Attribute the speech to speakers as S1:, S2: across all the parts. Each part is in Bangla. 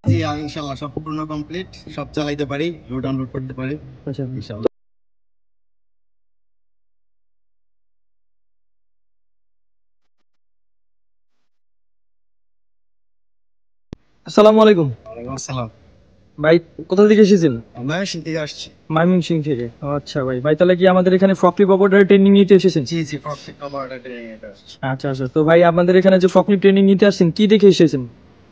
S1: জি ইনশাআল্লাহ সম্পূর্ণ কমপ্লিট, সব চালাইতে পারি, ডাউনলোড করতে পারি
S2: আচ্ছা,
S1: ইনশাআল্লাহ।
S2: আসসালামু আলাইকুম।
S1: ওয়ালাইকুম আসসালাম।
S2: ভাই কোথা থেকে এসেছেন?
S1: আমরা সিটি আসছি।
S2: ময়মনসিংহ থেকে। ও আচ্ছা ভাই, ভাই তাহলে কি আমাদের এখানে ফকলিফট অপারেটর ট্রেনিং নিতে এসেছেন?
S1: জি জি প্রফিট কভার এটা আসছি।
S2: আচ্ছা আচ্ছা, তো ভাই আপনাদের এখানে যে ফকলিফট ট্রেনিং নিতে আসছেন কি দেখে এসেছেন?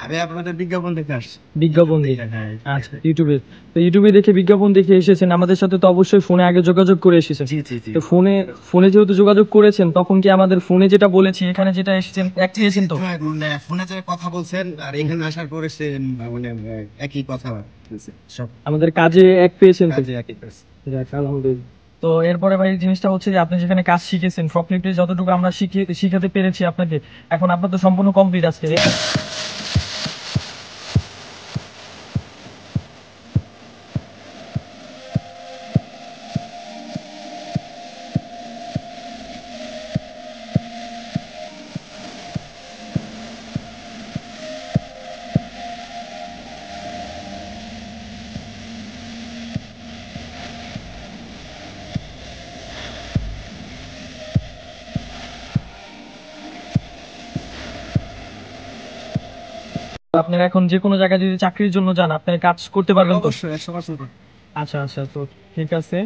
S1: আমি আপনাদের বিজ্ঞাপন দেখে আসছি।
S2: বিজ্ঞাপন দেখে?
S1: হ্যাঁ।
S2: আচ্ছা, ইউটিউবে। তো ইউটিউবে দেখে বিজ্ঞাপন দেখে এসেছেন, আমাদের সাথে তো অবশ্যই ফোনে আগে যোগাযোগ করে এসেছেন।
S1: জি জি জি।
S2: তো ফোনে ফোনে যেহেতু যোগাযোগ করেছেন, তখন কি আমাদের ফোনে যেটা বলেছি এখানে যেটা এসেছেন এক পেয়েছেন তো?
S1: হ্যাঁ, মানে ফোনে যে কথা বলছেন আর এখানে আসার পরে সে মানে একই কথা বলছে সব।
S2: আমাদের কাজে এক পেয়েছেন তো?
S1: কাজে একই কাজ।
S2: যাক, আলহামদুলিল্লাহ। তো এরপরে ভাই জিনিসটা হচ্ছে যে আপনি যেখানে কাজ শিখেছেন ফকলিফটে যতটুকু আমরা শিখাতে পেরেছি আপনাকে, এখন আপনার তো সম্পূর্ণ কমপ্লিট আজকে। আপনার এখন যে কোনো জায়গায় যদি চাকরির জন্য যান আপনি কাজ করতে পারবেন তো?
S1: অবশ্যই 100%।
S2: আচ্ছা আচ্ছা, তো ঠিক আছে।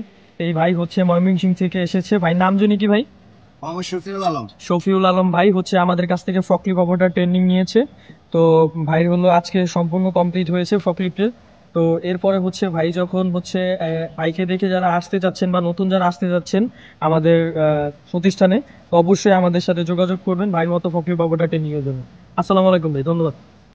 S2: এই ভাই হচ্ছে ময়মনসিংহ থেকে এসেছে, ভাই নাম জানি কি ভাই?
S1: অবশ্যই ফিরুল আলম।
S2: শফিউল আলম ভাই হচ্ছে আমাদের কাছ থেকে ফকলিফট অপারেটর ট্রেনিং নিয়েছে। তো ভাই হলো আজকে সম্পূর্ণ কমপ্লিট হয়েছে ফকলিফটের। তো এরপরে হচ্ছে ভাই যখন হচ্ছে ভাইকে দেখে যারা আসতে যাচ্ছেন বা নতুন যারা আসতে যাচ্ছেন আমাদের প্রতিষ্ঠানে, তো অবশ্যই আমাদের সাথে যোগাযোগ করবেন ভাইয়ের মতো ফকলিফট অপারেটর ট্রেনিং এর জন্য। আসসালামু আলাইকুম ভাই, ধন্যবাদ।